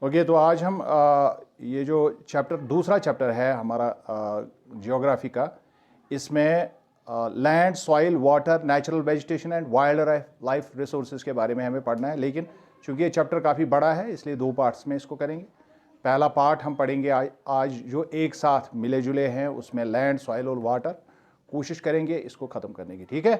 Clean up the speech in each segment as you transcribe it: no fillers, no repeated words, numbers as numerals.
Okay, तो आज हम ये जो दूसरा चैप्टर है हमारा जियोग्राफी का, इसमें land, soil, water, natural vegetation and wild life resources के बारे में हमें पढ़ना है। लेकिन चूंकि ये चैप्टर काफ़ी बड़ा है, इसलिए दो पार्ट्स में इसको करेंगे। पहला पार्ट हम पढ़ेंगे आज जो एक साथ मिले जुले हैं, उसमें लैंड, सॉइल और वाटर, कोशिश करेंगे इसको ख़त्म करने की। ठीक है,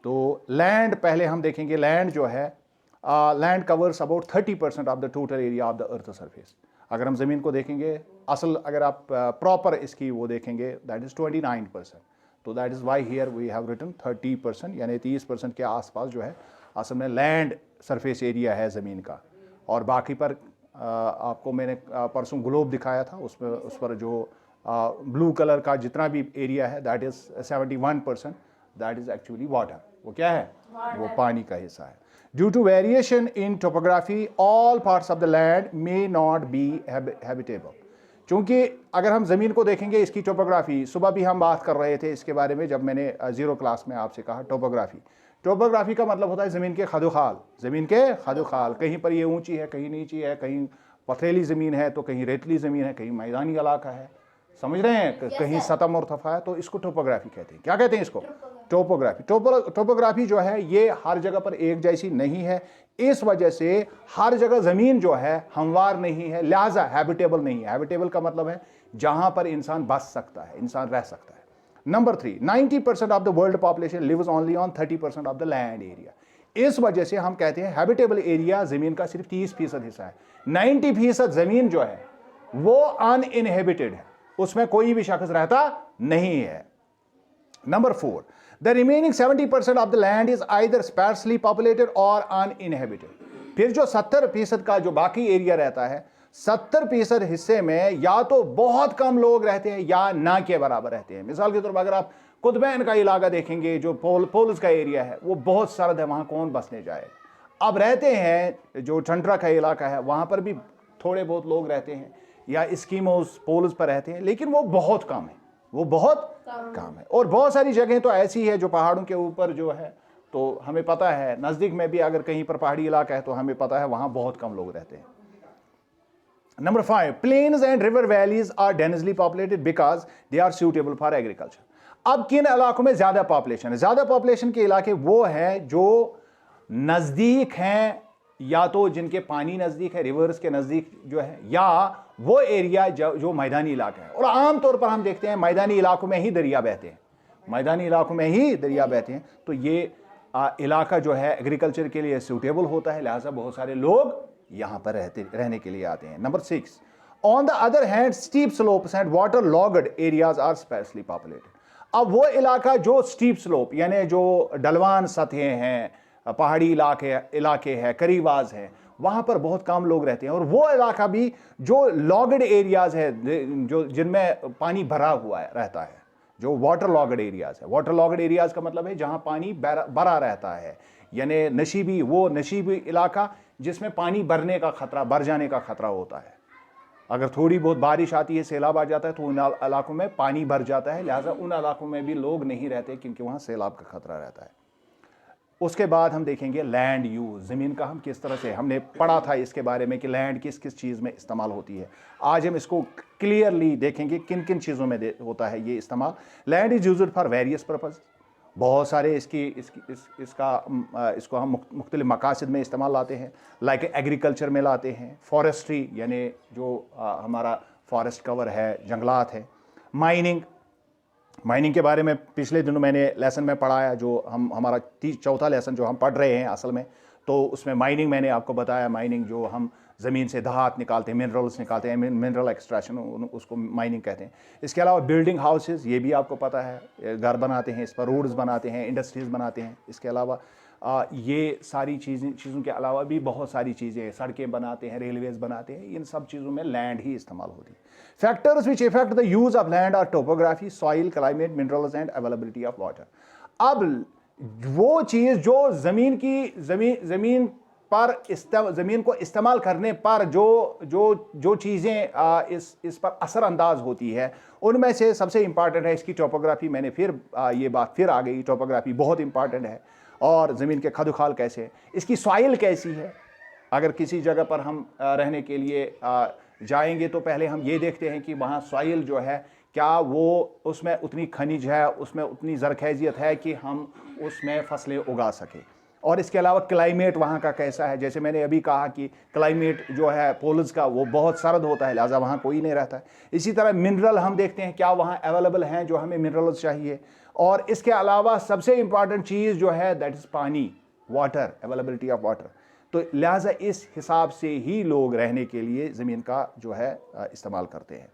तो लैंड पहले हम देखेंगे। लैंड जो है, land covers about 30% of the total area of the earth surface. अगर हम ज़मीन को देखेंगे, असल अगर आप प्रॉपर इसकी वो देखेंगे, दैट इज़ 29%। तो that is why here we have written 30%, यानी 30% के आसपास जो है असल में लैंड सरफेस एरिया है ज़मीन का। और बाकी पर आपको मैंने परसों ग्लोब दिखाया था, उस पर जो ब्लू कलर का जितना भी एरिया है, that is 71%, that is actually water. वो क्या है? वो पानी का हिस्सा है। Due to variation in topography, all parts of the land may not be habitable. चूंकि अगर हम ज़मीन को देखेंगे, इसकी टोपोग्राफी, सुबह भी हम बात कर रहे थे इसके बारे में जब मैंने जीरो क्लास में आपसे कहा टोपोग्राफी का मतलब होता है ज़मीन के खदोखाल। ज़मीन के खदोखाल, कहीं पर ये ऊंची है, कहीं नीची है, कहीं पथरीली ज़मीन है तो कहीं रेतली ज़मीन है, कहीं मैदानी इलाका है, समझ रहे हैं, कहीं सतह मुर्तफा है, तो इसको टोपोग्राफी कहते हैं। क्या कहते हैं इसको? टोपोग्राफी। टोपोग्राफी जो है ये हर जगह पर एक जैसी नहीं है। इस वजह से हर जगह ज़मीन जो है हमवार नहीं है, लिहाजा हैबिटेबल नहीं है। हैबिटेबल का मतलब है जहां पर इंसान बस सकता है, इंसान रह सकता है। Number 3, 90% of the world population lives only on 30% of the land area. इस वजह से हम कहते हैं हैबिटेबल एरिया ज़मीन का सिर्फ 30% हिस्सा है। 90% ज़मीन जो है वो अनइनहेबिटेड है, उसमें कोई भी शख्स रहता नहीं है। Number 4, the remaining 70% of the land is either sparsely populated or uninhabited। फिर जो 70% का जो बाकी एरिया रहता है, 70% हिस्से में या तो बहुत कम लोग रहते हैं या ना के बराबर रहते हैं। मिसाल के तौर पर अगर आप कुतुबैन का इलाका देखेंगे, जो पोल्स का एरिया है, वो बहुत सर्द है, वहां कौन बसने जाएगा। अब रहते हैं जो टंड्रा का इलाका है, वहां पर भी थोड़े बहुत लोग रहते हैं, या इस्कीमोस पोल्स पर रहते हैं, लेकिन वो बहुत कम है, वो बहुत कम है। और बहुत सारी जगह तो ऐसी है जो पहाड़ों के ऊपर जो है, तो हमें पता है नज़दीक में भी अगर कहीं पर पहाड़ी इलाका है तो हमें पता है वहां बहुत कम लोग रहते हैं। Number 5, plains and river valleys are densely populated because they are suitable for agriculture. अब किन इलाकों में ज्यादा पॉपुलेशन है? ज्यादा पॉपुलेशन के इलाके वो हैं जो नजदीक हैं, या तो जिनके पानी नजदीक है, रिवर्स के नजदीक जो है, या वो एरिया जो मैदानी इलाका है। और आमतौर पर हम देखते हैं मैदानी इलाकों में ही दरिया बहते हैं, मैदानी इलाकों में ही दरिया बहते हैं। तो ये इलाका जो है एग्रीकल्चर के लिए सूटेबल होता है, लिहाजा बहुत सारे लोग यहां पर रहने के लिए आते हैं। Number 6, on the other hand steep slopes and water logged areas are sparsely populated. अब वो इलाका जो स्टीप स्लोप यानी जो ढलवान सतहें हैं, पहाड़ी इलाके हैं, करीवाज हैं, वहां पर बहुत कम लोग रहते हैं। और वो इलाका भी जो लॉग्ड एरियाज है, जो जिनमें पानी भरा हुआ रहता है, जो वाटर लॉग्ड एरियाज है। वाटर लॉग्ड एरियाज का मतलब है जहां पानी भरा रहता है, यानी नशीबी इलाका जिसमें पानी भर जाने का खतरा होता है। अगर थोड़ी बहुत बारिश आती है, सैलाब आ जाता है, तो उन इलाकों में पानी भर जाता है, लिहाजा उन इलाकों में भी लोग नहीं रहते क्योंकि वहां सैलाब का खतरा रहता है। उसके बाद हम देखेंगे लैंड यूज, ज़मीन का हम किस तरह से, हमने पढ़ा था इसके बारे में कि लैंड किस किस चीज़ में इस्तेमाल होती है। आज हम इसको क्लियरली देखेंगे किन किन चीज़ों में होता है ये इस्तेमाल। Land is used for various purpose, बहुत सारे इसको हम मुख्तलिफ मकासद में इस्तेमाल लाते हैं। लाइक एग्रीकल्चर में लाते हैं, फॉरेस्ट्री यानी जो हमारा फॉरेस्ट कवर है, जंगलात है। माइनिंग के बारे में पिछले दिनों मैंने लेसन में पढ़ाया, जो हमारा चौथा लेसन जो हम पढ़ रहे हैं असल में, तो उसमें माइनिंग मैंने आपको बताया। माइनिंग जो हम ज़मीन से धात निकालते हैं, मिनरल्स निकालते हैं, मिनरल एक्सट्रैक्शन, उसको माइनिंग कहते हैं। इसके अलावा बिल्डिंग हाउसेस, ये भी आपको पता है, घर बनाते हैं, इस पर रोड्स बनाते हैं, इंडस्ट्रीज़ बनाते हैं। इसके अलावा ये सारी चीज़ों के अलावा भी बहुत सारी चीज़ें, सड़कें बनाते हैं, रेलवेज़ बनाते हैं, इन सब चीज़ों में लैंड ही इस्तेमाल होती है। Factors which effect the use of land are topography, soil, climate, minerals and availability of water. अब वो चीज़ जो ज़मीन को इस्तेमाल करने पर जो चीज़ें इस पर असरअंदाज होती है, उनमें से सबसे इंपॉर्टेंट है इसकी टोपोग्राफी। मैंने ये बात फिर आ गई, टोपोग्राफी बहुत इंपॉर्टेंट है। और ज़मीन के खदोखाल कैसे है, इसकी सॉइल कैसी है, अगर किसी जगह पर हम रहने के लिए जाएंगे तो पहले हम ये देखते हैं कि वहाँ सॉइल जो है क्या वो उसमें उतनी खनिज है, उसमें उतनी ज़रख़ेज़ियत है कि हम उसमें फसलें उगा सकें। और इसके अलावा क्लाइमेट वहाँ का कैसा है, जैसे मैंने अभी कहा कि क्लाइमेट जो है पोल्स का वो बहुत सर्द होता है, लिहाजा वहाँ कोई नहीं रहता है। इसी तरह मिनरल हम देखते हैं क्या वहाँ अवेलेबल हैं जो हमें मिनरल्स चाहिए। और इसके अलावा सबसे इम्पॉर्टेंट चीज़ जो है दैट इज़ पानी, वाटर, अवेलेबिलिटी ऑफ वाटर। तो लिहाजा इस हिसाब से ही लोग रहने के लिए ज़मीन का जो है इस्तेमाल करते हैं।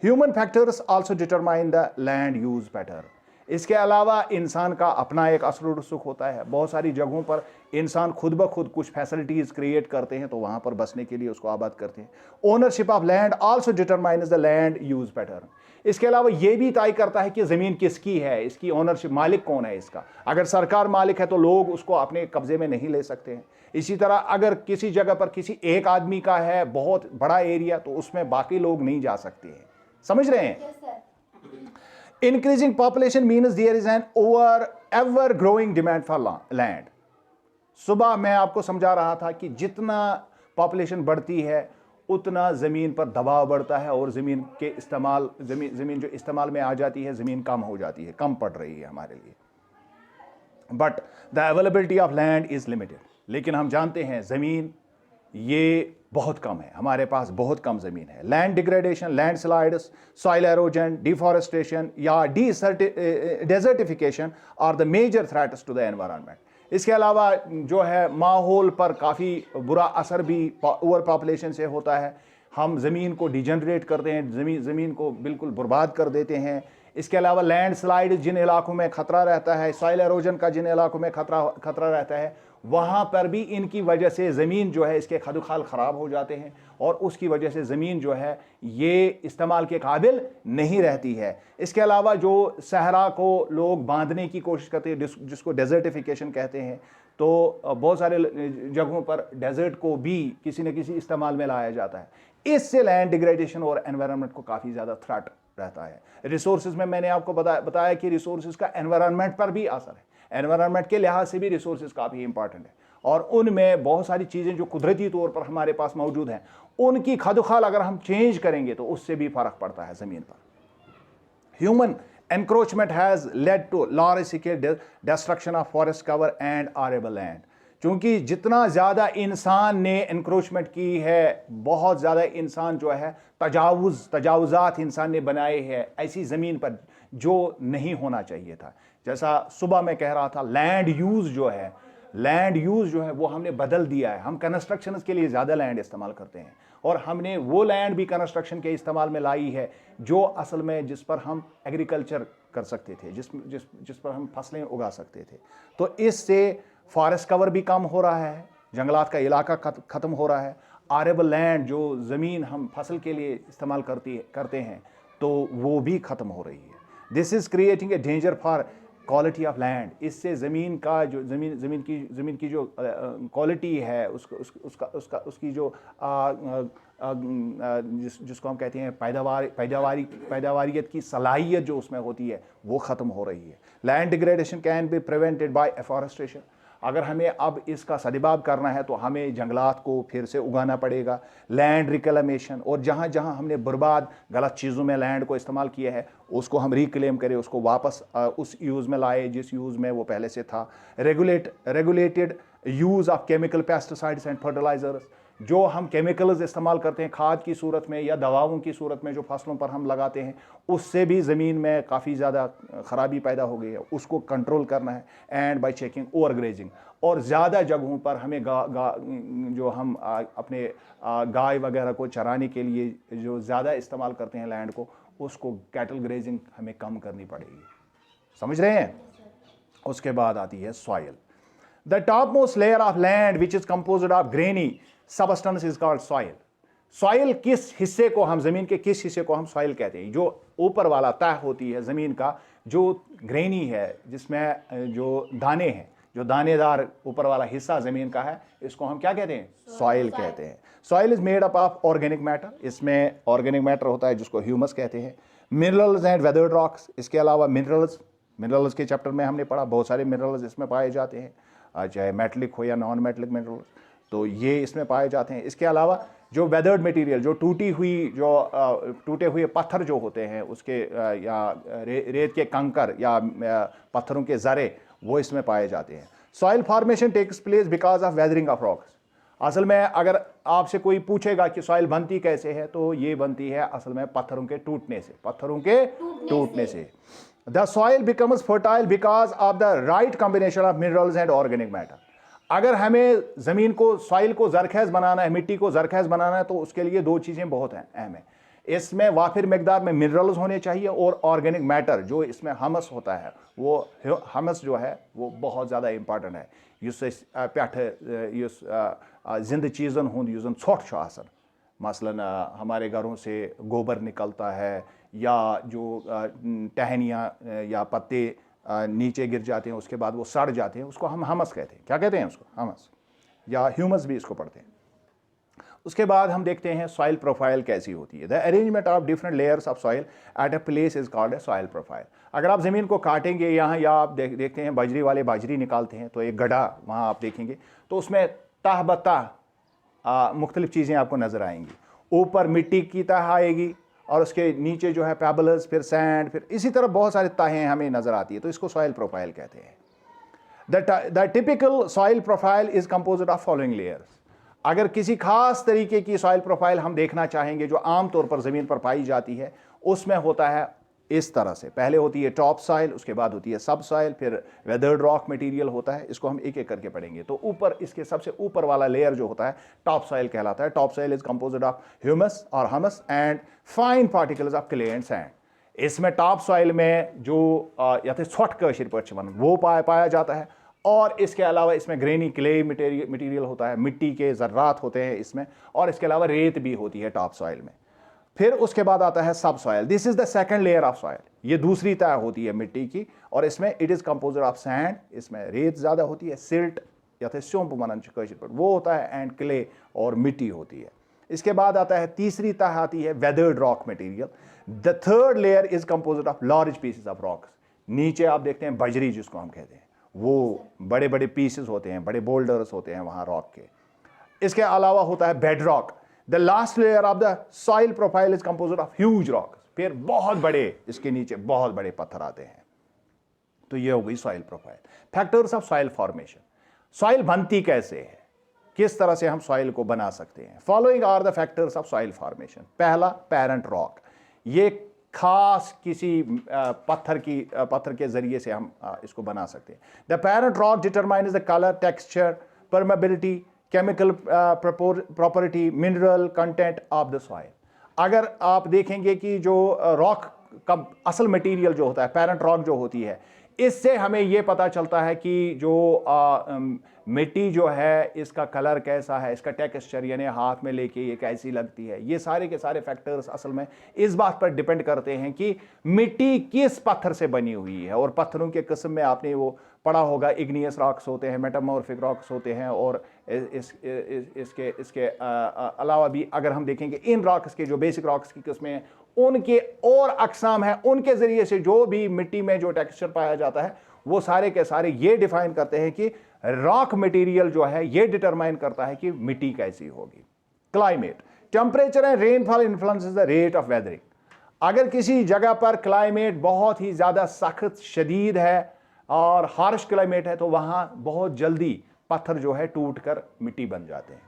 Human factors also determine the land use pattern. इसके अलावा इंसान का अपना एक असर रसूख होता है। बहुत सारी जगहों पर इंसान खुद ब खुद कुछ फैसिलिटीज़ क्रिएट करते हैं तो वहाँ पर बसने के लिए उसको आबाद करते हैं। Ownership of land also determines the land use pattern. इसके अलावा ये भी तय करता है कि ज़मीन किसकी है, इसकी ओनरशिप, मालिक कौन है इसका। अगर सरकार मालिक है तो लोग उसको अपने कब्जे में नहीं ले सकते हैं। इसी तरह अगर किसी जगह पर किसी एक आदमी का है बहुत बड़ा एरिया तो उसमें बाकी लोग नहीं जा सकते हैं। समझ रहे हैं? Increasing population means there is an ever growing demand for land. सुबह मैं आपको समझा रहा था कि जितना पॉपुलेशन बढ़ती है उतना ज़मीन पर दबाव बढ़ता है और ज़मीन के इस्तेमाल ज़मीन जो इस्तेमाल में आ जाती है, ज़मीन कम हो जाती है, कम पड़ रही है हमारे लिए। But the availability of land is limited. लेकिन हम जानते हैं ज़मीन ये बहुत कम है, हमारे पास बहुत कम ज़मीन है। Land degradation, land slides, soil erosion, deforestation या desertification are the major threats to the environment. इसके अलावा जो है माहौल पर काफ़ी बुरा असर भी ओवर पॉपुलेशन से होता है। हम ज़मीन को डिजनरेट करते हैं, ज़मीन को बिल्कुल बर्बाद कर देते हैं। इसके अलावा लैंड स्लाइड जिन इलाकों में ख़तरा रहता है, सॉइल एरोजन का जिन इलाकों में खतरा रहता है, वहाँ पर भी इनकी वजह से ज़मीन जो है इसके खदुखाल ख़राब हो जाते हैं और उसकी वजह से ज़मीन जो है ये इस्तेमाल के काबिल नहीं रहती है। इसके अलावा जो सहरा को लोग बांधने की कोशिश करते हैं, जिसको डेजर्टिफिकेशन कहते हैं, तो बहुत सारे जगहों पर डेजर्ट को भी किसी न किसी इस्तेमाल में लाया जाता है। इससे लैंड डिग्रेडेशन और एनवायरनमेंट को काफ़ी ज़्यादा थ्रेट रहता है। रिसोर्सेज में मैंने आपको बताया कि रिसोर्सेज का एनवायरनमेंट पर भी असर है। एनवायरनमेंट के लिहाज से भी रिसोर्सेज काफ़ी इंपॉर्टेंट है और उनमें बहुत सारी चीज़ें जो कुदरती तौर पर हमारे पास मौजूद हैं उनकी खदुखाल अगर हम चेंज करेंगे तो उससे भी फ़र्क पड़ता है ज़मीन पर। Human encroachment has led to large scale destruction of forest cover and arable land. क्योंकि जितना ज़्यादा इंसान ने एनक्रोचमेंट की है, बहुत ज़्यादा इंसान जो है तजावुज़ात इंसान ने बनाए हैं ऐसी ज़मीन पर जो नहीं होना चाहिए था। जैसा सुबह मैं कह रहा था, लैंड यूज़ जो है वो हमने बदल दिया है। हम कंस्ट्रक्शन के लिए ज़्यादा लैंड इस्तेमाल करते हैं और हमने वो लैंड भी कंस्ट्रक्शन के इस्तेमाल में लाई है जो असल में जिस पर हम एग्रीकल्चर कर सकते थे, जिस पर हम फसलें उगा सकते थे। तो इससे फॉरेस्ट कवर भी कम हो रहा है, जंगलात का इलाका ख़त्म हो रहा है। आरेबल लैंड जो ज़मीन हम फसल के लिए इस्तेमाल करते हैं तो वो भी ख़त्म हो रही है। This is creating a danger for quality of land. इससे ज़मीन का जो ज़मीन की जो क्वालिटी है उसकी जो जिसको हम कहते हैं पैदावारियत की सलाहियत जो उसमें होती है वो ख़त्म हो रही है। Land degradation can be prevented by afforestation. अगर हमें अब इसका सदुपयोग करना है तो हमें जंगलात को फिर से उगाना पड़ेगा। लैंड रिक्लेमेशन, और जहाँ जहाँ हमने बर्बाद गलत चीज़ों में लैंड को इस्तेमाल किया है उसको हम रिक्लेम करें, उसको वापस उस यूज़ में लाए जिस यूज़ में वो पहले से था। Regulated use of chemical pesticides and fertilisers. जो हम केमिकल्स इस्तेमाल करते हैं खाद की सूरत में या दवाओं की सूरत में जो फसलों पर हम लगाते हैं उससे भी ज़मीन में काफ़ी ज़्यादा ख़राबी पैदा हो गई है, उसको कंट्रोल करना है। And bye checking over grazing, और ज़्यादा जगहों पर हमें जो हम अपने गाय वगैरह को चराने के लिए जो ज़्यादा इस्तेमाल करते हैं लैंड को, उसको कैटल ग्रेजिंग हमें कम करनी पड़ेगी। समझ रहे हैं? उसके बाद आती है soil. The top most layer of land which is composed of granny substance is called soil. Soil किस हिस्से को हम, जमीन के किस हिस्से को हम सॉइल कहते हैं? जो ऊपर वाला तह होती है जमीन का, जो ग्रेनी है, जिसमें जो दाने हैं, जो दानेदार ऊपर वाला हिस्सा जमीन का है, इसको हम क्या कहते हैं? सॉइल कहते हैं। Soil is made up of organic matter. इसमें ऑर्गेनिक मैटर होता है जिसको ह्यूमस कहते हैं। Minerals and weathered rocks. इसके अलावा मिनरल्स के चैप्टर में हमने पढ़ा, बहुत सारे मिनरल्स इसमें पाए जाते हैं, चाहे मेटलिक हो या नॉन मेटलिक मिनरल्स। तो ये इसमें पाए जाते हैं। इसके अलावा जो वेदर्ड मटेरियल, जो टूटे हुए पत्थर जो होते हैं उसके या रेत के कंकर या पत्थरों के ज़रे, वो इसमें पाए जाते हैं। Soil formation takes place because of weathering of rocks. असल में अगर आपसे कोई पूछेगा कि सॉइल बनती कैसे है, तो ये बनती है असल में पत्थरों के टूटने से। The soil becomes fertile because of the right combination of minerals and organic matter. अगर हमें ज़मीन को, सॉइल को ज़रख़ेज़ बनाना है, मिट्टी को ज़रख़ेज़ बनाना है, तो उसके लिए दो चीज़ें बहुत अहम है। इसमें वाफिर मिकदार में मिनरल्स होने चाहिए और ऑर्गेनिक मैटर जो इसमें हमस होता है, वो हमस जो है वो बहुत ज़्यादा इंपॉर्टेंट है। जिंद चीज़न हुंद युजन ছোট छ आसन, मसलन हमारे घरों से गोबर निकलता है या जो टहनियाँ या पत्ते नीचे गिर जाते हैं, उसके बाद वो सड़ जाते हैं, उसको हम हमस कहते हैं। क्या कहते हैं उसको? हमस या ह्यूमस भी इसको पढ़ते हैं। उसके बाद हम देखते हैं सॉइल प्रोफाइल कैसी होती है। The arrangement of different layers of soil at a place is called a soil profile. अगर आप ज़मीन को काटेंगे यहाँ, या आप देखते हैं बजरी वाले बाजरी निकालते हैं, तो एक गड्ढा वहाँ आप देखेंगे तो उसमें ताह बता मुख्तलिफ चीज़ें आपको नज़र आएंगी। ऊपर मिट्टी की तह आएगी और उसके नीचे जो है पेबल्स, फिर सैंड, फिर इसी तरह बहुत सारी तहें हमें नज़र आती है, तो इसको सॉइल प्रोफाइल कहते हैं। The typical soil profile is composed of following layers. अगर किसी खास तरीके की सॉइल प्रोफाइल हम देखना चाहेंगे जो आमतौर पर ज़मीन पर पाई जाती है, उसमें होता है इस तरह से। पहले होती है टॉप सॉइल, उसके बाद होती है सब सॉइल, फिर वेदर्ड रॉक मटेरियल होता है। इसको हम एक एक करके पढ़ेंगे। तो ऊपर, इसके सबसे ऊपर वाला लेयर जो होता है टॉप सॉइल कहलाता है। Top soil is composed of humus और humus and fine particles of clay and sand. इसमें टॉप सॉइल में जो या तो छोट कशिर पर वो पाया जाता है, और इसके अलावा इसमें ग्रेनी क्ले मटेरियल होता है, मिट्टी के ज़र्रात होते हैं इसमें, और इसके अलावा रेत भी होती है टॉप सॉइल में। फिर उसके बाद आता है सब soil. This is the second layer of soil. ये दूसरी तह होती है मिट्टी की, और इसमें it is composed of sand, इसमें रेत ज़्यादा होती है, सिल्ट या तो स्योंप मनन पर वो होता है, एंड क्ले और मिट्टी होती है। इसके बाद आता है तीसरी तह आती है weathered rock material. The third layer is composed of large pieces of rocks. नीचे आप देखते हैं बजरी जिसको हम कहते हैं, वो बड़े बड़े पीसेस होते हैं, बड़े बोल्डर्स होते हैं वहाँ रॉक के। इसके अलावा होता है bed rock. The last layer of the soil profile is composed of huge rock. फिर बहुत बड़े, इसके नीचे बहुत बड़े पत्थर आते हैं। तो ये हो गई soil profile. Factors of soil formation. Soil बनती कैसे है, किस तरह से हम सॉइल को बना सकते हैं। Following are the factors of soil formation. पहला, पेरेंट रॉक। ये खास किसी पत्थर के जरिए से हम इसको बना सकते हैं। The parent rock determines the colour, texture, permeability, chemical property, mineral content of the soil. अगर आप देखेंगे कि जो रॉक का असल मटेरियल जो होता है, पेरेंट रॉक जो होती है, इससे हमें यह पता चलता है कि जो मिट्टी जो है इसका कलर कैसा है, इसका टेक्सचर यानी हाथ में लेके ये कैसी लगती है। ये सारे के सारे फैक्टर्स असल में इस बात पर डिपेंड करते हैं कि मिट्टी किस पत्थर से बनी हुई है। और पत्थरों के किस्म में आपने वो पढ़ा होगा, इग्नियस रॉक्स होते हैं, मेटामॉर्फिक रॉक्स होते हैं, और इसके अलावा भी अगर हम देखेंगे इन रॉक्स के जो बेसिक रॉक्स की किस्में हैं, उनके और अकसाम हैं, उनके ज़रिए से जो भी मिट्टी में जो टेक्सचर पाया जाता है, वो सारे के सारे ये डिफाइन करते हैं कि रॉक मटेरियल जो है ये डिटरमाइन करता है कि मिट्टी कैसी होगी। Climate, temperature and rainfall influences the rate of weathering. अगर किसी जगह पर क्लाइमेट बहुत ही ज़्यादा सख्त, शदीद है और हार्श क्लाइमेट है, तो वहाँ बहुत जल्दी पत्थर जो है टूट कर मिट्टी बन जाते हैं।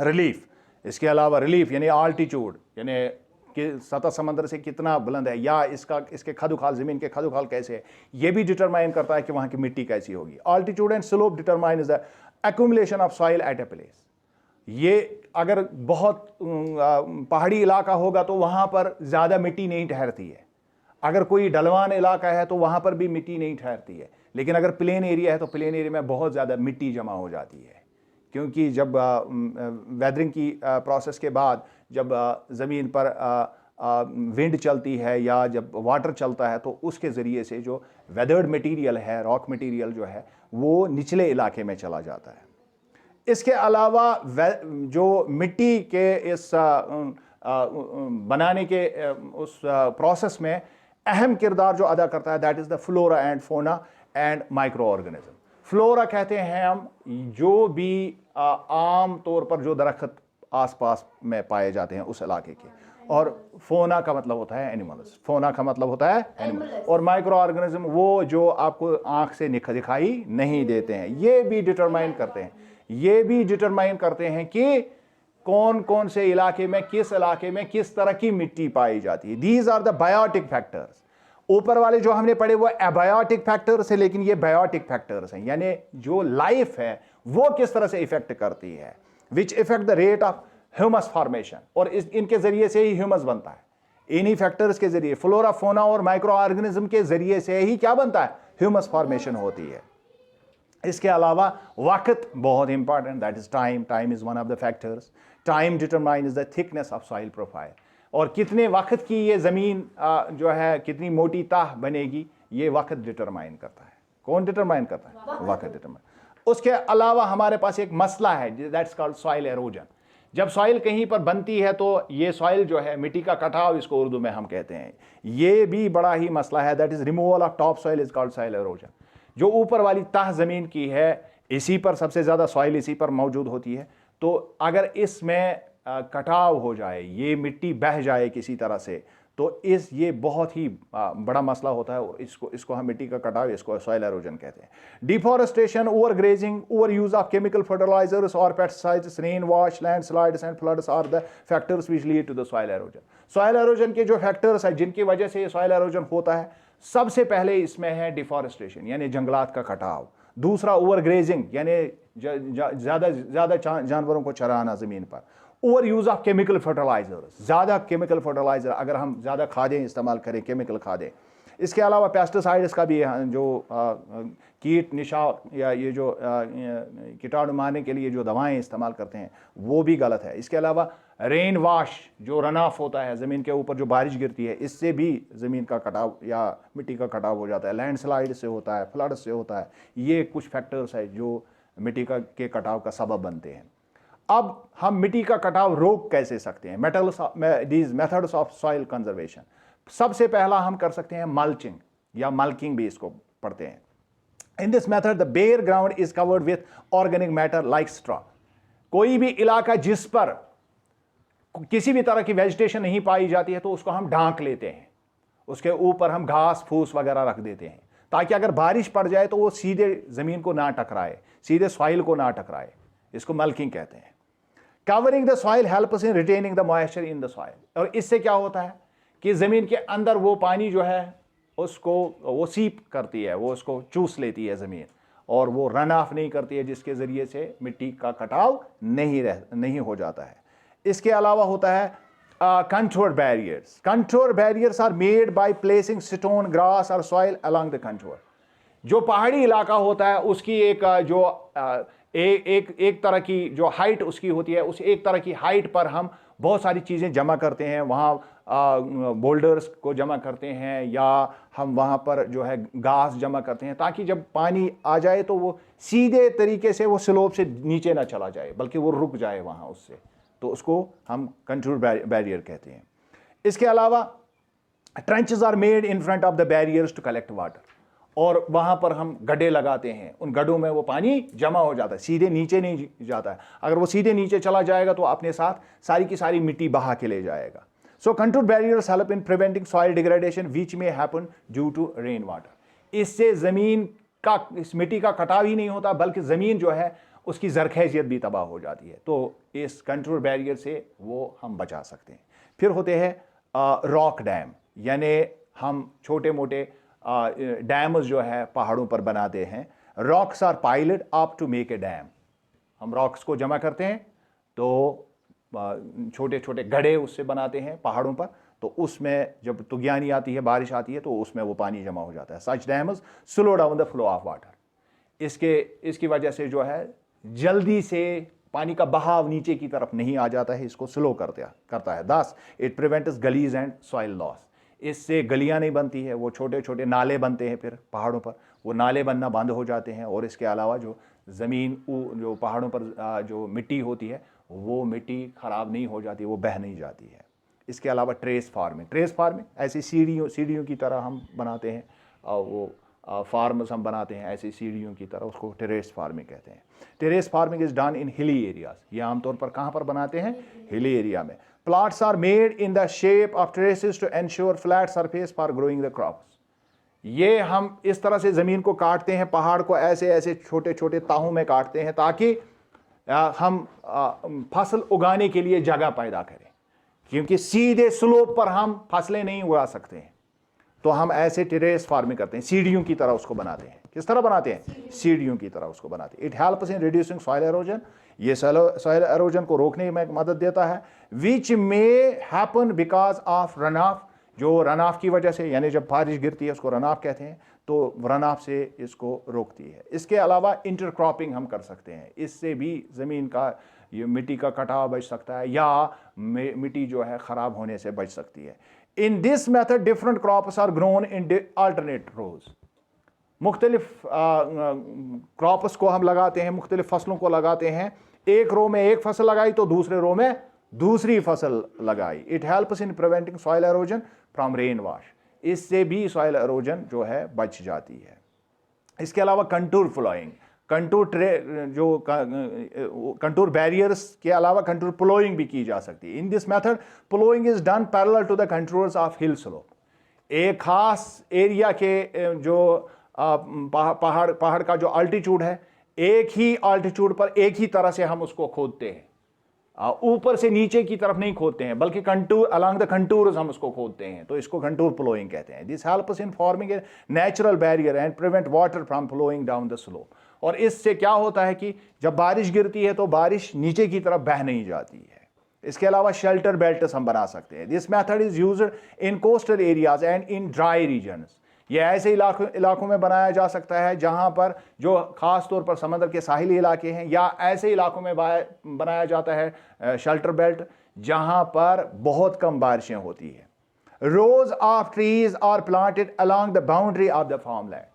रिलीफ, इसके अलावा रिलीफ यानी आल्टीट्यूड, यानी कि सतह समंदर से कितना बुलंद है, या इसके खदुखाल, ज़मीन के खदुखाल कैसे है, ये भी डिटरमाइन करता है कि वहाँ की मिट्टी कैसी होगी। Altitude and slope determines the accumulation of soil at a place. ये अगर बहुत पहाड़ी इलाका होगा तो वहाँ पर ज़्यादा मिट्टी नहीं ठहरती है। अगर कोई ढलवान इलाका है तो वहाँ पर भी मिट्टी नहीं ठहरती है। लेकिन अगर प्लेन एरिया है तो प्लेन एरिया में बहुत ज़्यादा मिट्टी जमा हो जाती है, क्योंकि जब वेदरिंग की प्रोसेस के बाद जब ज़मीन पर विंड चलती है या जब वाटर चलता है, तो उसके ज़रिए से जो वेदर्ड मटेरियल है, रॉक मटेरियल जो है, वो निचले इलाके में चला जाता है। इसके अलावा जो मिट्टी के इस बनाने के उस प्रोसेस में अहम किरदार जो अदा करता है, that is the flora and fauna and micro organism. Flora कहते हैं हम जो भी आम तौर पर जो दरख्त आसपास में पाए जाते हैं उस इलाके के। और फोना का मतलब होता है एनिमल्स, फोना का मतलब होता है एनिमल, और माइक्रो ऑर्गेनिज्म वो जो आपको आंख से दिखाई नहीं देते हैं। ये भी डिटरमाइन करते हैं, ये भी डिटरमाइन करते हैं कि कौन कौन से इलाके में, किस इलाके में किस तरह की मिट्टी पाई जाती है। These are the biotic factors. ऊपर वाले जो हमने पढ़े वो एबायोटिक फैक्टर्स है, लेकिन ये बायोटिक फैक्टर्स हैं, यानी जो लाइफ है वो किस तरह से इफेक्ट करती है, which effect the rate of humus formation, और इनके जरिए से ही ह्यूमस बनता है। इन्हीं फैक्टर्स के जरिए, फ्लोरा, फोना और माइक्रो ऑर्गेनिज्म के जरिए से ही क्या बनता है, ह्यूमस फॉर्मेशन होती है। इसके अलावा वक्त बहुत important, that is time. Time is one of the factors. Time determines the thickness of soil profile, और कितने वक्त की ये ज़मीन जो है कितनी मोटी ताह बनेगी, ये वक्त डिटरमाइन करता है। कौन डिटरमाइन करता है, वक्त डिटरमाइन। उसके अलावा हमारे पास एक मसला है, दैट्स कॉल्ड सॉइल एरोजन। जब सॉइल कहीं पर बनती है तो ये सॉइल जो है, मिट्टी का कटाव इसको उर्दू में हम कहते हैं, ये भी बड़ा ही मसला है। That is removal of top soil is called soil halogen. जो ऊपर वाली तह ज़मीन की है, इसी पर सबसे ज़्यादा सॉइल इसी पर मौजूद होती है। तो अगर इसमें कटाव हो जाए, ये मिट्टी बह जाए किसी तरह से, तो ये बहुत ही बड़ा मसला होता है, और इसको हम मिट्टी का कटाव, इसको सॉइल एरोजन कहते हैं। Deforestation, over grazing, over use of chemical fertilisers और pesticides, rain wash, landslides and floods are the factors which lead to the soil erosion. Soil erosion के जो फैक्टर्स हैं जिनकी वजह से सॉइल एरोजन होता है, सबसे पहले इसमें है डिफॉरेस्टेशन यानी जंगलात का कटाव। दूसरा ओवर ग्रेजिंग यानी ज्यादा जानवरों को चराना ज़मीन पर। Over use of chemical fertilisers, ज़्यादा केमिकल फर्टिलाइजर, अगर हम ज़्यादा खादें इस्तेमाल करें, केमिकल खादें। इसके अलावा पेस्टिसाइड्स का भी जो कीट निशान या ये जो कीटाणु मारने के लिए जो दवाएं इस्तेमाल करते हैं वो भी गलत है। इसके अलावा रेन वाश, जो रन ऑफ होता है ज़मीन के ऊपर, जो बारिश गिरती है, इससे भी ज़मीन का कटाव या मिट्टी का कटाव हो जाता है। लैंडस्लाइड से होता है, फ्लड से होता है। ये कुछ फैक्टर्स है जो मिट्टी के कटाव का सबब बनते हैं। अब हम मिट्टी का कटाव रोक कैसे सकते हैं, these methods of soil conservation. सबसे पहला हम कर सकते हैं मल्चिंग, या मल्किंग भी इसको पढ़ते हैं। In this method the bare ground is covered with organic matter like straw. कोई भी इलाका जिस पर किसी भी तरह की वेजिटेशन नहीं पाई जाती है तो उसको हम ढांक लेते हैं, उसके ऊपर हम घास फूस वगैरह रख देते हैं, ताकि अगर बारिश पड़ जाए तो वो सीधे ज़मीन को ना टकराए, सीधे सॉइल को ना टकराए। इसको मल्किंग कहते हैं। Covering the soil helps in retaining the moisture in the soil. और इससे क्या होता है कि ज़मीन के अंदर वो पानी जो है उसको वो सीप करती है, वो उसको चूस लेती है ज़मीन, और वो रन ऑफ नहीं करती है, जिसके ज़रिए से मिट्टी का कटाव नहीं हो जाता है। इसके अलावा होता है control barriers. Control barriers are made by placing stone, grass और सॉइल अलोंग द कंट्रोल। जो पहाड़ी इलाका होता है उसकी एक तरह की जो हाइट उसकी होती है, उस एक तरह की हाइट पर हम बहुत सारी चीज़ें जमा करते हैं। वहाँ बोल्डर्स को जमा करते हैं, या हम वहाँ पर जो है घास जमा करते हैं, ताकि जब पानी आ जाए तो वो सीधे तरीके से वो स्लोप से नीचे ना चला जाए, बल्कि वो रुक जाए वहाँ उससे। तो उसको हम कंट्रोल बैरियर कहते हैं। इसके अलावा trenches are made in front of the barriers to collect water. और वहाँ पर हम गड्ढे लगाते हैं, उन गड्ढों में वो पानी जमा हो जाता है, सीधे नीचे नहीं जाता है। अगर वो सीधे नीचे चला जाएगा तो अपने साथ सारी की सारी मिट्टी बहा के ले जाएगा। So control barriers help in preventing soil degradation which में happen due to rain water. इससे ज़मीन का, इस मिट्टी का कटाव ही नहीं होता, बल्कि ज़मीन जो है उसकी जरखेजियत भी तबाह हो जाती है। तो इस कंट्रोल बैरियर से वो हम बचा सकते हैं। फिर होते हैं रॉक डैम, यानी हम छोटे मोटे डैम्स जो है पहाड़ों पर बनाते हैं। Rocks are piled up to make a dam. हम रॉक्स को जमा करते हैं तो छोटे छोटे गड्ढे उससे बनाते हैं पहाड़ों पर, तो उसमें जब तुगयानी आती है, बारिश आती है, तो उसमें वो पानी जमा हो जाता है। Such dams slow down the flow of water. इसकी वजह से जो है जल्दी से पानी का बहाव नीचे की तरफ नहीं आ जाता है, इसको स्लो करता है। Thus it prevents gullies and soil loss. इससे गलियां नहीं बनती है, वो छोटे छोटे नाले बनते हैं, फिर पहाड़ों पर वो नाले बनना बंद हो जाते हैं। और इसके अलावा जो ज़मीन, जो पहाड़ों पर जो मिट्टी होती है, वो मिट्टी ख़राब नहीं हो जाती, वो बह नहीं जाती है। इसके अलावा ट्रेस फार्मिंग ऐसी सीढ़ियों की तरह हम बनाते हैं, और वो फार्म्स हम बनाते हैं ऐसी सीढ़ियों की तरह, उसको टेरेस फार्मिंग कहते हैं। Terrace farming is done in hilly areas, ये आमतौर पर कहाँ पर बनाते हैं? हिली एरिया में। Plants are made in the shape of terraces to ensure flat surface for growing the crops. ये हम इस तरह से ज़मीन को काटते हैं, पहाड़ को ऐसे ऐसे छोटे छोटे ताहों में काटते हैं ताकि हम फसल उगाने के लिए जगह पैदा करें, क्योंकि सीधे स्लोप पर हम फसलें नहीं उगा सकते हैं। तो हम ऐसे टेरेस फार्मिंग करते हैं, सीढ़ियों की तरह उसको बनाते हैं। किस तरह बनाते हैं? सीढ़ियों की तरह उसको बनाते हैं। It helps in reducing soil erosion, ये सॉइल एरोजन को रोकने में मदद देता है। Which may happen because of run off, जो रन ऑफ की वजह से, यानी जब बारिश गिरती है उसको रन ऑफ कहते हैं, तो रन ऑफ से इसको रोकती है। इसके अलावा इंटरक्रॉपिंग हम कर सकते हैं, इससे भी ज़मीन का ये मिट्टी का कटाव बच सकता है या मिट्टी जो है ख़राब होने से बच सकती है। In this method different crops are grown in alternate rows. मुख्तलिफ क्रॉप्स को हम लगाते हैं, मुख्तलिफ फसलों को लगाते हैं। एक रो में एक फसल लगाई तो दूसरे रो में दूसरी फसल लगाई। It helps in preventing soil halogen from rain wash, इससे भी सॉइल एरोजन जो है बच जाती है। इसके अलावा कंटूर फ्लोइंग, कंटूर बैरियर्स के अलावा कंटूर प्लोइंग भी की जा सकती है। In this method ploughing is done parallel to the contours of hill slope. एक खास एरिया के जो पहाड़ का जो अल्टीट्यूड है, एक ही अल्टीट्यूड पर एक ही तरह से हम उसको खोदते हैं, ऊपर से नीचे की तरफ नहीं खोदते हैं, बल्कि कंटूर अलोंग द कंटूर्स हम उसको खोदते हैं, तो इसको कंटूर प्लोइंग कहते हैं। This helps in forming a natural barrier and prevent water from flowing down the slope. और इससे क्या होता है कि जब बारिश गिरती है तो बारिश नीचे की तरफ बह नहीं जाती है। इसके अलावा शेल्टर बेल्ट्स हम बना सकते हैं। This method is used in coastal areas and in dry regions. ये ऐसे इलाकों में बनाया जा सकता है जहां पर जो खास तौर पर समंदर के साहिली इलाके हैं, या ऐसे इलाकों में बनाया जाता है शेल्टर बेल्ट जहां पर बहुत कम बारिशें होती है। Rows of trees are planted along the boundary of the farmland.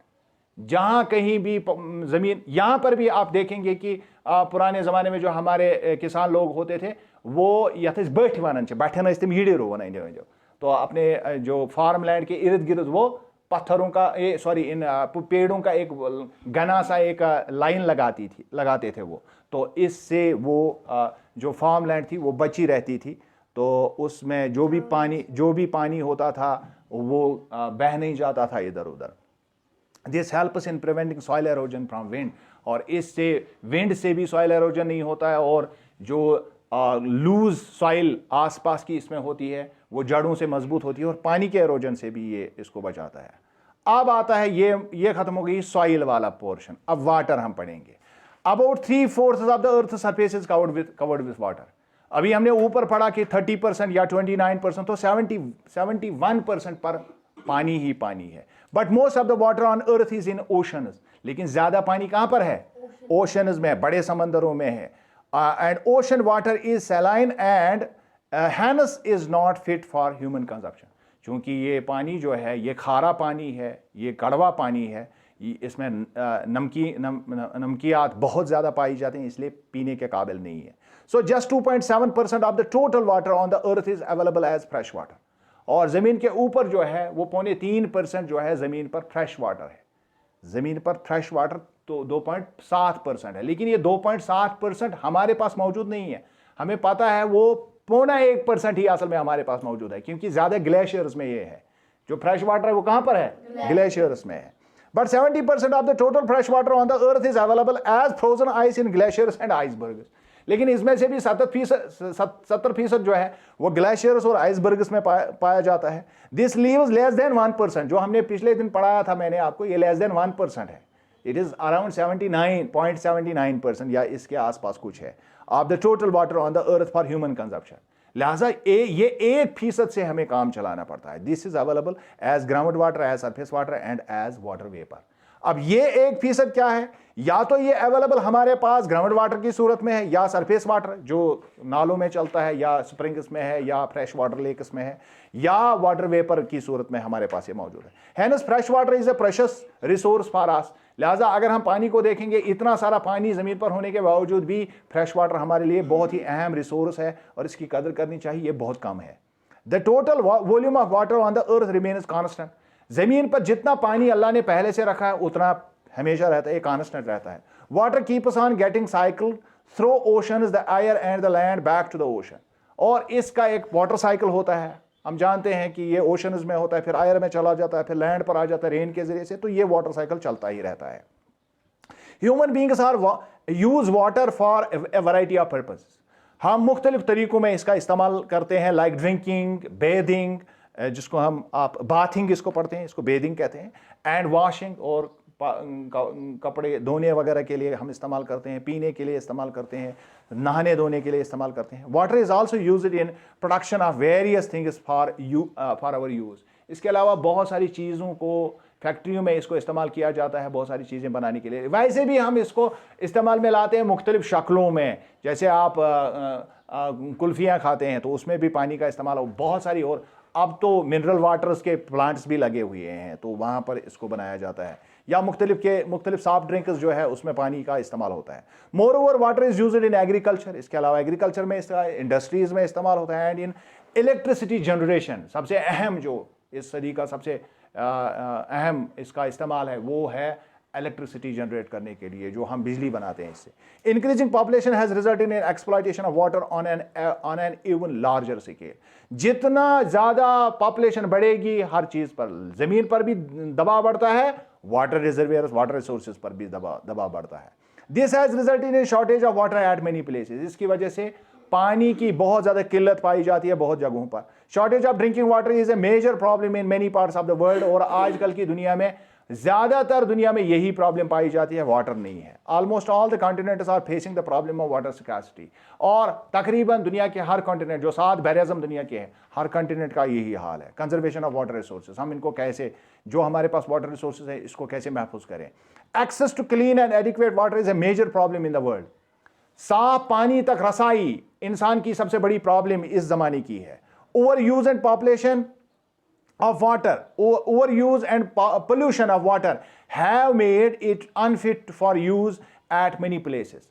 जहां कहीं भी जमीन, यहां पर भी आप देखेंगे कि पुराने जमाने में जो हमारे किसान लोग होते थे वो यथ बैठ वन बैठन तम यीड़े रो वन, तो अपने जो फार्म लैंड के इर्द गिर्द वो पत्थरों का इन पेड़ों का एक घना सा एक लाइन लगाते थे वो, तो इससे वो जो फार्म लैंड थी वो बची रहती थी। तो उसमें जो भी पानी होता था वो बह नहीं जाता था इधर उधर। This helps in preventing soil halogen from wind, और इससे विंड से भी सॉइल एरोजन नहीं होता है, और जो लूज सॉइल आसपास की इसमें होती है वो जड़ों से मजबूत होती है, और पानी के एरोजन से भी ये इसको बचाता है। अब आता है ये खत्म हो गई सॉइल वाला पोर्शन। अब वाटर हम पढ़ेंगे। About 3/4 of the earth surface is covered with water. अभी हमने ऊपर पढ़ा कि 30% या 29%, तो 71% पर पानी ही पानी है। But most of the water on earth is in oceans. लेकिन ज्यादा पानी कहां पर है? ओशंस में, बड़े समंदरों में है। And ocean water is saline and hence is not fit for human consumption. चूंकि ये पानी जो है ये खारा पानी है, ये कड़वा पानी है, इसमें नमकियात बहुत ज़्यादा पाई जाती हैं, इसलिए पीने के काबिल नहीं है। So just 2.7% of the total water on the earth is available as fresh water. और ज़मीन के ऊपर जो है वो 0.3% जो है ज़मीन पर फ्रेश वाटर है। ज़मीन पर फ्रेश वाटर तो 2.7% है, लेकिन ये 2.7% हमारे पास मौजूद नहीं है। हमें पता है वो 0.1% ही असल में हमारे पास मौजूद है, क्योंकि ज़्यादा ग्लेशियर्स में ये है। जो फ्रेश वाटर है वो कहाँ पर है? ग्लेशियर्स में है। But 70% of the total fresh water on the earth is available as frozen ice in glaciers and icebergs. लेकिन इसमें से भी 70% जो है वो ग्लेशियर्स और आइसबर्ग्स में पाया जाता है। दिस लीव्स लेस देन 1%, जो हमने पिछले दिन पढ़ाया था मैंने आपको, ये लेस देन 1% है। इट इज अराउंड 79.79% या इसके आसपास कुछ है of the total water on the earth for human consumption. लिहाजा ये 1% से हमें काम चलाना पड़ता है। This is available as ground water, as surface water and as water vapour. अब ये 1% क्या है? या तो ये अवेलेबल हमारे पास ग्राउंड वाटर की सूरत में है, या सरफेस वाटर जो नालों में चलता है, या स्प्रिंग्स में है, या फ्रेश वाटर लेक्स में है, या वाटर वेपर की सूरत में हमारे पास ये मौजूद है। Hence fresh water is a precious resource for us. लिहाजा अगर हम पानी को देखेंगे, इतना सारा पानी जमीन पर होने के बावजूद भी फ्रेश वाटर हमारे लिए बहुत ही अहम रिसोर्स है, और इसकी कदर करनी चाहिए। ये बहुत कम है। The total volume of water on the earth remains constant. ज़मीन पर जितना पानी अल्लाह ने पहले से रखा है उतना हमेशा रहता है, एक कांस्टेंट रहता है। Water keeps on getting cycle through oceans, the air and the land back to the ocean. और इसका एक वाटर साइकिल होता है, हम जानते हैं कि ये ओशंस में होता है, फिर एयर में चला जाता है, फिर लैंड पर आ जाता है रेन के जरिए से, तो ये वाटर साइकिल चलता ही रहता है। Human beings are use water for a variety of purpose. हम मुख्तलिफ तरीकों में इसका इस्तेमाल करते हैं, लाइक ड्रिंकिंग, बेदिंग, जिसको हम आप बाथिंग इसको पढ़ते हैं, इसको बेदिंग कहते हैं, एंड वॉशिंग, और कपड़े धोने वगैरह के लिए हम इस्तेमाल करते हैं, पीने के लिए इस्तेमाल करते हैं, नहाने धोने के लिए इस्तेमाल करते हैं। Water is also used in production of various things for our use. इसके अलावा बहुत सारी चीज़ों को फैक्ट्रियों में इसको इस्तेमाल किया जाता है, बहुत सारी चीज़ें बनाने के लिए। वैसे भी हम इसको इस्तेमाल में लाते हैं मुख्तलिफ शक्लों में, जैसे आप कुल्फियाँ खाते हैं तो उसमें भी पानी का इस्तेमाल हो, बहुत सारी, और अब तो मिनरल वाटर्स के प्लांट्स भी लगे हुए हैं तो वहाँ पर इसको बनाया जाता है, या मुख्तलिफ सॉफ्ट ड्रिंक्स जो है उसमें पानी का इस्तेमाल होता है। More over water is used in agriculture. इसके अलावा एग्रीकल्चर में, इंडस्ट्रीज में इस्तेमाल होता है, एंड इन इलेक्ट्रिसिटी जनरेशन। सबसे अहम जो इस सदी का सबसे अहम इसका इस्तेमाल है वो है इलेक्ट्रिसिटी जनरेट करने के लिए, जो हम बिजली बनाते हैं इससे। Increasing population has resulted in exploitation of water on an even larger scale. जितना ज्यादा पॉपुलेशन बढ़ेगी, हर चीज पर, जमीन पर भी दबाव बढ़ता है, वाटर रिजर्वियर्स, वाटर रिसोर्सेज पर भी दबाव बढ़ता है। This has resulted in shortage of water at many places. इसकी वजह से पानी की बहुत ज्यादा किल्लत पाई जाती है बहुत जगहों पर। Shortage of drinking water is a major problem in many parts of the world. और आजकल की दुनिया में, ज्यादातर दुनिया में यही प्रॉब्लम पाई जाती है, वाटर नहीं है। Almost all the continents are facing the problem of water scarcity. और तकरीबन दुनिया के हर कॉन्टिनेंट, जो 7 बरअज़म दुनिया के हैं, हर कॉन्टिनेंट का यही हाल है। कंजर्वेशन ऑफ वाटर रिसोर्सेज, हम इनको कैसे, जो हमारे पास वाटर रिसोर्सेज है, इसको कैसे महफूज करें। Access to clean and adequate water is a major problem in the world. साफ पानी तक रसाई इंसान की सबसे बड़ी प्रॉब्लम इस जमाने की है। Over use and population of water, overuse and pollution of water have made it unfit for use at many places.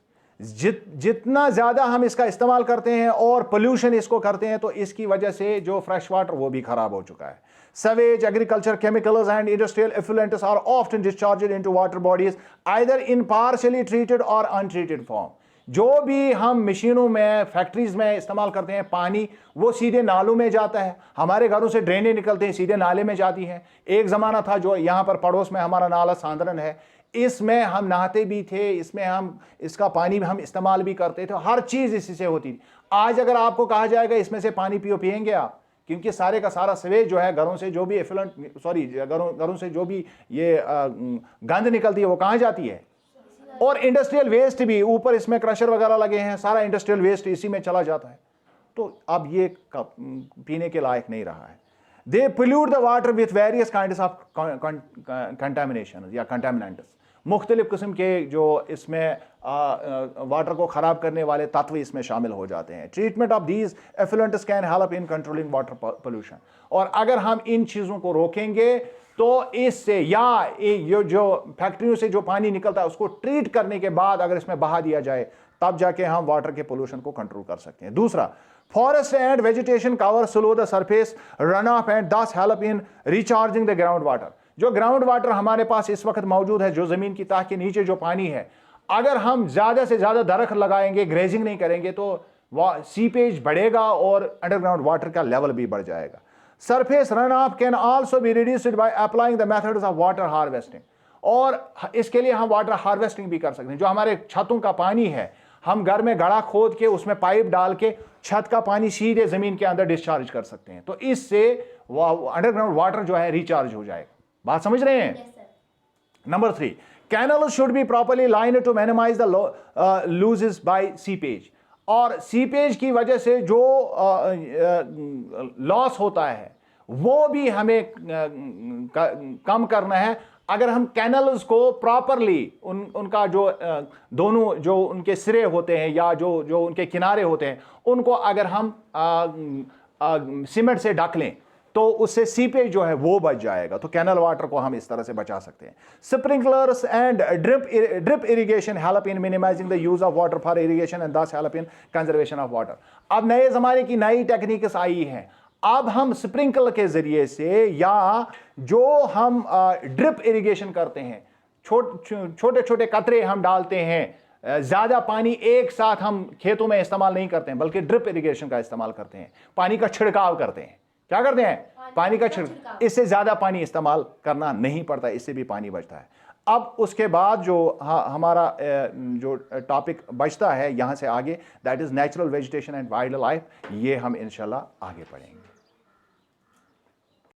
जितना ज़्यादा हम इसका इस्तेमाल करते हैं और पोल्यूशन इसको करते हैं, तो इसकी वजह से जो फ्रेश वाटर वो भी खराब हो चुका है। Sewage, agriculture, chemicals and industrial effluents are often discharged into water bodies either in partially treated or untreated form. जो भी हम मशीनों में, फैक्ट्रीज में इस्तेमाल करते हैं पानी, वो सीधे नालों में जाता है। हमारे घरों से ड्रेनें निकलते हैं, सीधे नाले में जाती हैं। एक ज़माना था जो यहाँ पर पड़ोस में हमारा नाला सांदरन है, इसमें हम नहाते भी थे, इसमें हम इसका पानी हम इस्तेमाल भी करते थे, हर चीज़ इसी से होती थी। आज अगर आपको कहा जाएगा इसमें से पानी पिएंगे आप, क्योंकि सारे का सारा सवेज जो है घरों से जो भी घरों से जो भी ये गंद निकलती है वो कहाँ जाती है। और इंडस्ट्रियल वेस्ट भी, ऊपर इसमें क्रशर वगैरह लगे हैं, सारा इंडस्ट्रियल वेस्ट इसी में चला जाता है, तो अब ये पीने के लायक नहीं रहा है। They pollute the water with various kinds of contamination या कंटामिनेंट्स। मुख्तलिफ किस्म के जो इसमें वाटर को ख़राब करने वाले तत्व इसमें शामिल हो जाते हैं। Treatment of these effluents can help in controlling water pollution. और अगर हम इन चीज़ों को रोकेंगे तो इससे, या ये जो फैक्ट्रियों से जो पानी निकलता है उसको ट्रीट करने के बाद अगर इसमें बहा दिया जाए, तब जाके हम वाटर के पोल्यूशन को कंट्रोल कर सकते हैं। दूसरा, forest and vegetation cover slow the surface run off and दस help in recharging the ground water. जो ग्राउंड वाटर हमारे पास इस वक्त मौजूद है, जो जमीन की तह के नीचे जो पानी है, अगर हम ज्यादा से ज्यादा दरख्त लगाएंगे, ग्रेजिंग नहीं करेंगे, तो सीपेज बढ़ेगा और अंडरग्राउंड वाटर का लेवल भी बढ़ जाएगा। Surface run of can also be reduced by applying the methods of water harvesting. और इसके लिए हम वाटर हार्वेस्टिंग भी कर सकते हैं। जो हमारे छतों का पानी है, हम घर में गड़ा खोद के उसमें पाइप डाल के छत का पानी सीधे जमीन के अंदर डिस्चार्ज कर सकते हैं, तो इससे अंडरग्राउंड वाटर जो है रिचार्ज हो जाएगा। बात समझ रहे हैं? Number 3, canals should be properly lined to minimise the losses by seepage. और सीपेज की वजह से जो लॉस होता है वो भी हमें कम करना है। अगर हम कैनल्स को प्रॉपरली उनका जो दोनों जो उनके सिरे होते हैं या जो उनके किनारे होते हैं, उनको अगर हम सीमेंट से ढक लें तो उससे सीपेज जो है वो बच जाएगा। तो कैनल वाटर को हम इस तरह से बचा सकते हैं। Sprinklers and drip irrigation help in minimizing the use of water for irrigation and दस help in conservation of water. अब नए जमाने की नई टेक्निक्स आई हैं। अब हम स्प्रिंकल के ज़रिए से या जो हम ड्रिप इरिगेशन करते हैं, छोटे छोटे कतरे हम डालते हैं, ज़्यादा पानी एक साथ हम खेतों में इस्तेमाल नहीं करते हैं, बल्कि ड्रिप इरिगेशन का इस्तेमाल करते हैं, पानी का छिड़काव करते हैं। क्या करते हैं? पानी का छिड़काव। इससे ज़्यादा पानी इस्तेमाल करना नहीं पड़ता, इससे भी पानी बचता है। अब उसके बाद जो हमारा जो टॉपिक बचता है यहाँ से आगे, that is natural vegetation and wild life, ये हम इंशाल्लाह आगे पढ़ेंगे।